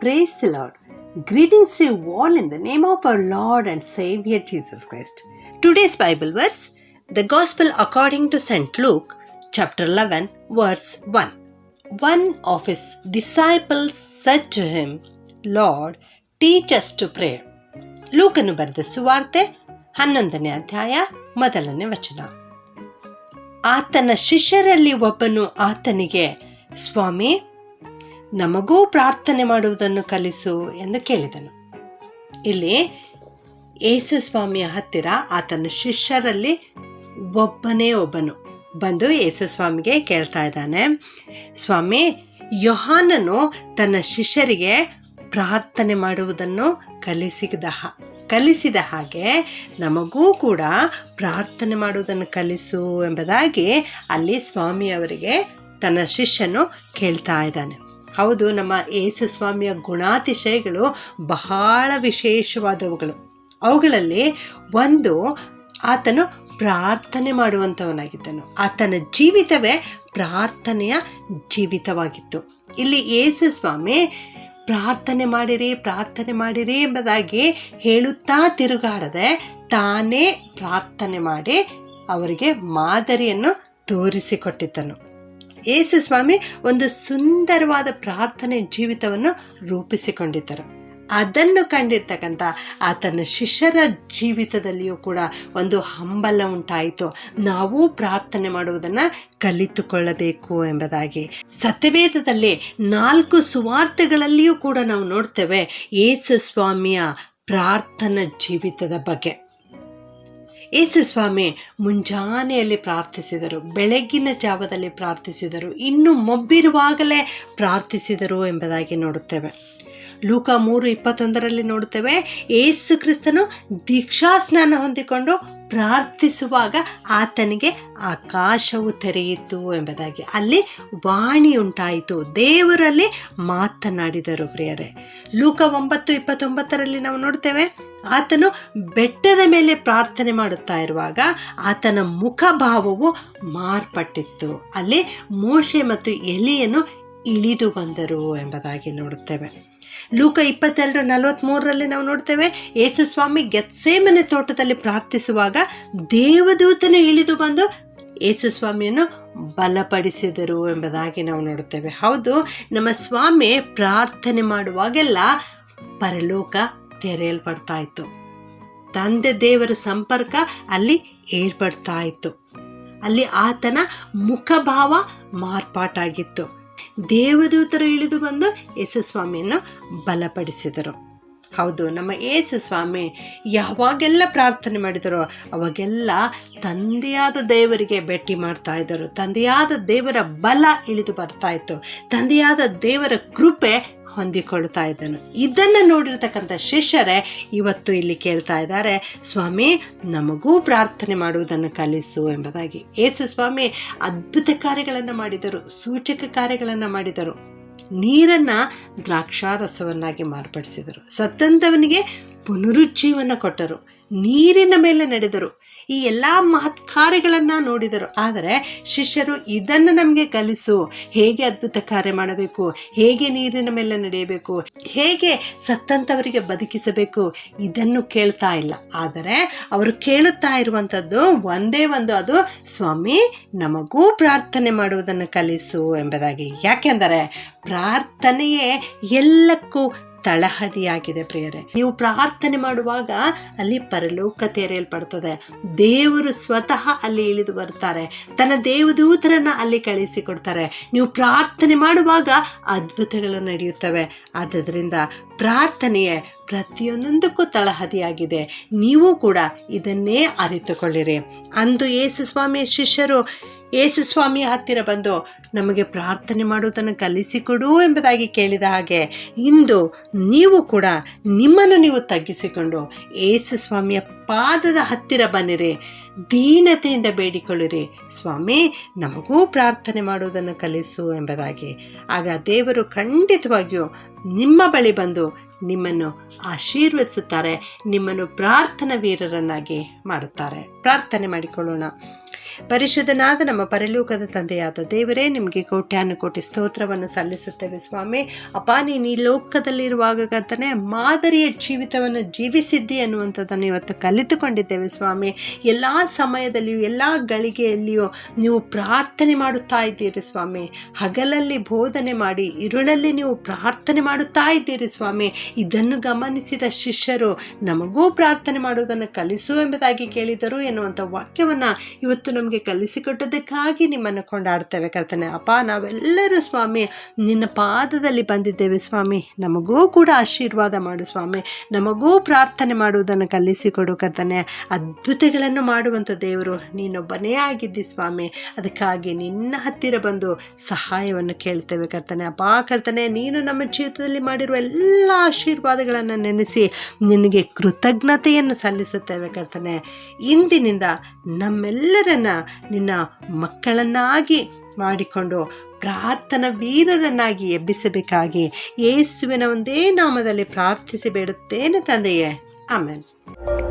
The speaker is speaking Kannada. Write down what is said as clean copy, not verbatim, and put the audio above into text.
Praise the Lord. Greetings to you all in the name of our Lord and Savior Jesus Christ. Today's Bible verse, the Gospel according to St. Luke, chapter 11, verse 1. One of his disciples said to him, Lord, teach us to pray. ಲೂಕನು ಬರೆದ ಸುವಾರ್ತೆ 11ನೇ ಅಧ್ಯಾಯ 1ನೇ ವಚನ. ಆತನ ಶಿಷ್ಯರಲ್ಲಿ ಒಬ್ಬನು ಆತನಿಗೆ, ಸ್ವಾಮಿ, ನಮಗೂ ಪ್ರಾರ್ಥನೆ ಮಾಡುವುದನ್ನು ಕಲಿಸು ಎಂದು ಕೇಳಿದನು. ಇಲ್ಲಿ ಯೇಸು ಸ್ವಾಮಿಯ ಹತ್ತಿರ ಆತನ ಶಿಷ್ಯರಲ್ಲಿ ಒಬ್ಬನು ಬಂದು ಯೇಸು ಸ್ವಾಮಿಗೆ ಕೇಳ್ತಾ ಇದ್ದಾನೆ, ಸ್ವಾಮಿ, ಯೋಹಾನನು ತನ್ನ ಶಿಷ್ಯರಿಗೆ ಪ್ರಾರ್ಥನೆ ಮಾಡುವುದನ್ನು ಕಲಿಸಿದ ಹಾಗೆ ನಮಗೂ ಕೂಡ ಪ್ರಾರ್ಥನೆ ಮಾಡುವುದನ್ನು ಕಲಿಸು ಎಂಬುದಾಗಿ ಅಲ್ಲಿ ಸ್ವಾಮಿಯವರಿಗೆ ತನ್ನ ಶಿಷ್ಯನು ಕೇಳ್ತಾ ಇದ್ದಾನೆ. ಹೌದು, ನಮ್ಮ ಯೇಸು ಸ್ವಾಮಿಯ ಗುಣಾತಿಶಯಗಳು ಬಹಳ ವಿಶೇಷವಾದವುಗಳು. ಅವುಗಳಲ್ಲಿ ಒಂದು, ಆತನು ಪ್ರಾರ್ಥನೆ ಮಾಡುವಂಥವನಾಗಿದ್ದನು. ಆತನ ಜೀವಿತವೇ ಪ್ರಾರ್ಥನೆಯ ಜೀವಿತವಾಗಿತ್ತು. ಇಲ್ಲಿ ಯೇಸು ಸ್ವಾಮಿ ಪ್ರಾರ್ಥನೆ ಮಾಡಿರಿ ಎಂಬುದಾಗಿ ಹೇಳುತ್ತಾ ತಿರುಗಾಡದೆ ತಾನೇ ಪ್ರಾರ್ಥನೆ ಮಾಡಿ ಅವರಿಗೆ ಮಾದರಿಯನ್ನು ತೋರಿಸಿಕೊಟ್ಟಿದ್ದನು. ಯೇಸು ಸ್ವಾಮಿ ಒಂದು ಸುಂದರವಾದ ಪ್ರಾರ್ಥನೆ ಜೀವಿತವನ್ನು ರೂಪಿಸಿಕೊಂಡಿದ್ದರು. ಅದನ್ನು ಕಂಡಿರ್ತಕ್ಕಂಥ ಆತನ ಶಿಷ್ಯರ ಜೀವಿತದಲ್ಲಿಯೂ ಕೂಡ ಒಂದು ಹಂಬಲ ಉಂಟಾಯಿತು. ನಾವು ಪ್ರಾರ್ಥನೆ ಮಾಡುವುದನ್ನು ಕಲಿತುಕೊಳ್ಳಬೇಕು ಎಂಬುದಾಗಿ. ಸತ್ಯವೇದದಲ್ಲಿ 4 ಸುವಾರ್ತೆಗಳಲ್ಲಿಯೂ ಕೂಡ ನಾವು ನೋಡ್ತೇವೆ ಯೇಸು ಸ್ವಾಮಿಯ ಪ್ರಾರ್ಥನಾ ಜೀವಿತದ ಬಗ್ಗೆ. ಯೇಸು ಸ್ವಾಮಿ ಮುಂಜಾನೆಯಲ್ಲಿ ಪ್ರಾರ್ಥಿಸಿದರು, ಬೆಳಗಿನ ಜಾವದಲ್ಲಿ ಪ್ರಾರ್ಥಿಸಿದರು, ಇನ್ನು ಮೊಬ್ಬಿರುವಾಗಲೇ ಪ್ರಾರ್ಥಿಸಿದರು ಎಂಬುದಾಗಿ ನೋಡುತ್ತೇವೆ. ಲೂಕ 3:21 ನೋಡುತ್ತೇವೆ, ಯೇಸು ಕ್ರಿಸ್ತನು ದೀಕ್ಷಾಸ್ನಾನ ಹೊಂದಿಕೊಂಡು ಪ್ರಾರ್ಥಿಸುವಾಗ ಆತನಿಗೆ ಆಕಾಶವು ತೆರೆಯಿತು ಎಂಬುದಾಗಿ. ಅಲ್ಲಿ ವಾಣಿ ಉಂಟಾಯಿತು, ದೇವರಲ್ಲಿ ಮಾತನಾಡಿದರು. ಪ್ರಿಯರೇ, ಲೂಕ 9:29 ನಾವು ನೋಡ್ತೇವೆ, ಆತನು ಬೆಟ್ಟದ ಮೇಲೆ ಪ್ರಾರ್ಥನೆ ಮಾಡುತ್ತಾ ಇರುವಾಗ ಆತನ ಮುಖಭಾವವು ಮಾರ್ಪಟ್ಟಿತ್ತು. ಅಲ್ಲಿ ಮೋಶೆ ಮತ್ತು ಎಲಿಯನು ಇಳಿದು ಬಂದರು ಎಂಬುದಾಗಿ ನೋಡುತ್ತೇವೆ. ಲೂಕ 22:43 ನಾವು ನೋಡ್ತೇವೆ, ಯೇಸು ಸ್ವಾಮಿ ಗೆತ್ಸೇಮನೆ ತೋಟದಲ್ಲಿ ಪ್ರಾರ್ಥಿಸುವಾಗ ದೇವದೂತನು ಇಳಿದು ಬಂದು ಯೇಸು ಸ್ವಾಮಿಯನ್ನು ಬಲಪಡಿಸಿದರು ಎಂಬುದಾಗಿ ನಾವು ನೋಡುತ್ತೇವೆ. ಹೌದು, ನಮ್ಮ ಸ್ವಾಮಿ ಪ್ರಾರ್ಥನೆ ಮಾಡುವಾಗೆಲ್ಲ ಪರಲೋಕ ತೆರೆಯಲ್ಪಡ್ತಾ ಇತ್ತು. ತಂದೆ ದೇವರ ಸಂಪರ್ಕ ಅಲ್ಲಿ ಏರ್ಪಡ್ತಾ ಇತ್ತು. ಅಲ್ಲಿ ಆತನ ಮುಖಭಾವ ಮಾರ್ಪಾಟಾಗಿತ್ತು. ದೇವದೂತರು ಇಳಿದು ಬಂದು ಯೇಸು ಸ್ವಾಮಿಯನ್ನು ಬಲಪಡಿಸಿದರು. ಹೌದು, ನಮ್ಮ ಯೇಸು ಸ್ವಾಮಿ ಯಾವಾಗೆಲ್ಲ ಪ್ರಾರ್ಥನೆ ಮಾಡಿದರೋ ಅವಾಗೆಲ್ಲ ತಂದೆಯಾದ ದೇವರಿಗೆ ಭೇಟಿ ಮಾಡ್ತಾ ಇದ್ದರು. ತಂದೆಯಾದ ದೇವರ ಬಲ ಇಳಿದು ಬರ್ತಾ ಇತ್ತು. ತಂದೆಯಾದ ದೇವರ ಕೃಪೆ ಹೊಂದಿಕೊಳ್ತಾ ಇದ್ದನು. ಇದನ್ನು ನೋಡಿರ್ತಕ್ಕಂಥ ಶಿಷ್ಯರೇ ಇವತ್ತು ಇಲ್ಲಿ ಕೇಳ್ತಾ ಇದ್ದಾರೆ, ಸ್ವಾಮಿ, ನಮಗೂ ಪ್ರಾರ್ಥನೆ ಮಾಡುವುದನ್ನು ಕಲಿಸು ಎಂಬುದಾಗಿ. ಯೇಸು ಸ್ವಾಮಿ ಅದ್ಭುತ ಕಾರ್ಯಗಳನ್ನು ಮಾಡಿದರು, ಸೂಚಕ ಕಾರ್ಯಗಳನ್ನು ಮಾಡಿದರು. ನೀರನ್ನು ದ್ರಾಕ್ಷಾರಸವನ್ನಾಗಿ ಮಾರ್ಪಡಿಸಿದರು. ಸತ್ತಂತವನಿಗೆ ಪುನರುಜ್ಜೀವನ ಕೊಟ್ಟರು. ನೀರಿನ ಮೇಲೆ ನಡೆದರು. ಈ ಎಲ್ಲ ಮಹತ್ ಕಾರ್ಯಗಳನ್ನು ನೋಡಿದರು. ಆದರೆ ಶಿಷ್ಯರು ಇದನ್ನು ನಮಗೆ ಕಲಿಸು, ಹೇಗೆ ಅದ್ಭುತ ಕಾರ್ಯ ಮಾಡಬೇಕು, ಹೇಗೆ ನೀರಿನ ಮೇಲೆ ನಡೆಯಬೇಕು, ಹೇಗೆ ಸತ್ತಂಥವರಿಗೆ ಬದುಕಿಸಬೇಕು, ಇದನ್ನು ಕೇಳ್ತಾ ಇಲ್ಲ. ಆದರೆ ಅವರು ಕೇಳುತ್ತಾ ಇರುವಂಥದ್ದು ಒಂದೇ ಒಂದು, ಅದು ಸ್ವಾಮಿ, ನಮಗೂ ಪ್ರಾರ್ಥನೆ ಮಾಡುವುದನ್ನು ಕಲಿಸು ಎಂಬುದಾಗಿ. ಯಾಕೆಂದರೆ ಪ್ರಾರ್ಥನೆಯೇ ಎಲ್ಲಕ್ಕೂ ತಳಹದಿಯಾಗಿದೆ. ಪ್ರಿಯರೇ, ನೀವು ಪ್ರಾರ್ಥನೆ ಮಾಡುವಾಗ ಅಲ್ಲಿ ಪರಲೋಕ ತೆರೆಯಲ್ಪಡ್ತದೆ. ದೇವರು ಸ್ವತಃ ಅಲ್ಲಿ ಇಳಿದು ಬರ್ತಾರೆ, ತನ್ನ ದೇವದೂತರನ್ನು ಅಲ್ಲಿ ಕಳಿಸಿಕೊಡ್ತಾರೆ. ನೀವು ಪ್ರಾರ್ಥನೆ ಮಾಡುವಾಗ ಅದ್ಭುತಗಳು ನಡೆಯುತ್ತವೆ. ಆದ್ದರಿಂದ ಪ್ರಾರ್ಥನೆಯೇ ಪ್ರತಿಯೊಂದಕ್ಕೂ ತಳಹದಿಯಾಗಿದೆ. ನೀವು ಕೂಡ ಇದನ್ನೇ ಅರಿತುಕೊಳ್ಳಿರಿ. ಅಂದು ಯೇಸು ಸ್ವಾಮಿಯ ಶಿಷ್ಯರು ಯೇಸು ಸ್ವಾಮಿಯ ಹತ್ತಿರ ಬಂದು ನಮಗೆ ಪ್ರಾರ್ಥನೆ ಮಾಡುವುದನ್ನು ಕಲಿಸಿಕೊಡು ಎಂಬುದಾಗಿ ಕೇಳಿದ ಹಾಗೆ ಇಂದು ನೀವು ಕೂಡ ನಿಮ್ಮನ್ನು ನೀವು ತಗ್ಗಿಸಿಕೊಂಡು ಯೇಸು ಸ್ವಾಮಿಯ ಪಾದದ ಹತ್ತಿರ ಬನ್ನಿರಿ. ದೀನತೆಯಿಂದ ಬೇಡಿಕೊಳ್ಳಿರಿ, ಸ್ವಾಮಿ ನಮಗೂ ಪ್ರಾರ್ಥನೆ ಮಾಡುವುದನ್ನು ಕಲಿಸು ಎಂಬುದಾಗಿ. ಆಗ ದೇವರು ಖಂಡಿತವಾಗಿಯೂ ನಿಮ್ಮ ಬಳಿ ಬಂದು ನಿಮ್ಮನ್ನು ಆಶೀರ್ವದಿಸುತ್ತಾರೆ, ನಿಮ್ಮನ್ನು ಪ್ರಾರ್ಥನಾ ವೀರರನ್ನಾಗಿ ಮಾಡುತ್ತಾರೆ. ಪ್ರಾರ್ಥನೆ ಮಾಡಿಕೊಳ್ಳೋಣ. ಪರಿಶುದ್ಧನಾದ ನಮ್ಮ ಪರಲೋಕದ ತಂದೆಯಾದ ದೇವರೇ, ನಿಮಗೆ ಕೋಟ್ಯಾನುಕೋಟಿ ಸ್ತೋತ್ರವನ್ನು ಸಲ್ಲಿಸುತ್ತೇವೆ ಸ್ವಾಮಿ. ಅಪ್ಪ, ನೀನು ಈ ಲೋಕದಲ್ಲಿರುವಾಗ ಕರ್ತನೆ ಮಾದರಿಯ ಜೀವಿತವನ್ನು ಜೀವಿಸಿದ್ದಿ ಅನ್ನುವಂಥದ್ದನ್ನು ಇವತ್ತು ಕಲಿತುಕೊಂಡಿದ್ದೇವೆ ಸ್ವಾಮಿ. ಎಲ್ಲ ಸಮಯದಲ್ಲಿಯೂ ಎಲ್ಲ ಗಳಿಗೆಯಲ್ಲಿಯೂ ನೀವು ಪ್ರಾರ್ಥನೆ ಮಾಡುತ್ತಾ ಇದ್ದೀರಿ ಸ್ವಾಮಿ. ಹಗಲಲ್ಲಿ ಬೋಧನೆ ಮಾಡಿ ഇരുಳಲ್ಲಿ ನೀವು ಪ್ರಾರ್ಥನೆ ಮಾಡುತ್ತಾ ಇದ್ದೀರಿ ಸ್ವಾಮಿ. ಇದನ್ನು ಗಮನಿಸಿದ ಶಿಷ್ಯರು ನಮಗೂ ಪ್ರಾರ್ಥನೆ ಮಾಡುವುದನ್ನು ಕಲಿಸು ಎಂಬುದಾಗಿ ಕೇಳಿದರು ಎನ್ನುವಂಥ ವಾಕ್ಯವನ್ನು ಇವತ್ತು ನಮಗೆ ಕಲಿಸಿಕೊಟ್ಟದಕ್ಕಾಗಿ ನಿಮ್ಮನ್ನು ಕೊಂಡಾಡ್ತೇವೆ ಕರ್ತನೆ. ಅಪ್ಪ, ನಾವೆಲ್ಲರೂ ಸ್ವಾಮಿ ನಿನ್ನ ಪಾದದಲ್ಲಿ ಬಂದಿದ್ದೇವೆ ಸ್ವಾಮಿ. ನಮಗೂ ಕೂಡ ಆಶೀರ್ವಾದ ಮಾಡು ಸ್ವಾಮಿ. ನಮಗೂ ಪ್ರಾರ್ಥನೆ ಮಾಡುವುದನ್ನು ಕಲಿಸಿಕೊಡು ಕರ್ತನೆ. ಅದ್ಭುತಗಳನ್ನು ಮಾಡುವಂಥ ದೇವರು ನೀನೊಬ್ಬನೇ ಆಗಿದ್ದಿ ಸ್ವಾಮಿ. ಅದಕ್ಕಾಗಿ ನಿನ್ನ ಹತ್ತಿರ ಬಂದು ಸಹಾಯವನ್ನು ಕೇಳ್ತೇವೆ ಕರ್ತನೆ. ಅಪ್ಪ ಕರ್ತನೆ, ನೀನು ನಮ್ಮ ಜೀವಿತದಲ್ಲಿ ಮಾಡಿರುವ ಎಲ್ಲ ಆಶೀರ್ವಾದಗಳನ್ನು ನೆನೆಸಿ ನಿನಗೆ ಕೃತಜ್ಞತೆಯನ್ನು ಸಲ್ಲಿಸುತ್ತೇವೆ ಕರ್ತನೆ. ಇಂದಿನಿಂದ ನಮ್ಮೆಲ್ಲರನ್ನ ನಿನ್ನ ಮಕ್ಕಳನ್ನಾಗಿ ಮಾಡಿಕೊಂಡು ಪ್ರಾರ್ಥನಾ ವೀರರನ್ನಾಗಿ ಎಬ್ಬಿಸಬೇಕಾಗಿ ಯೇಸುವಿನ ಒಂದೇ ನಾಮದಲ್ಲಿ ಪ್ರಾರ್ಥಿಸಿ ಬೇಡುತ್ತೇನೆ ತಂದೆಯೇ. ಆಮೆನ್.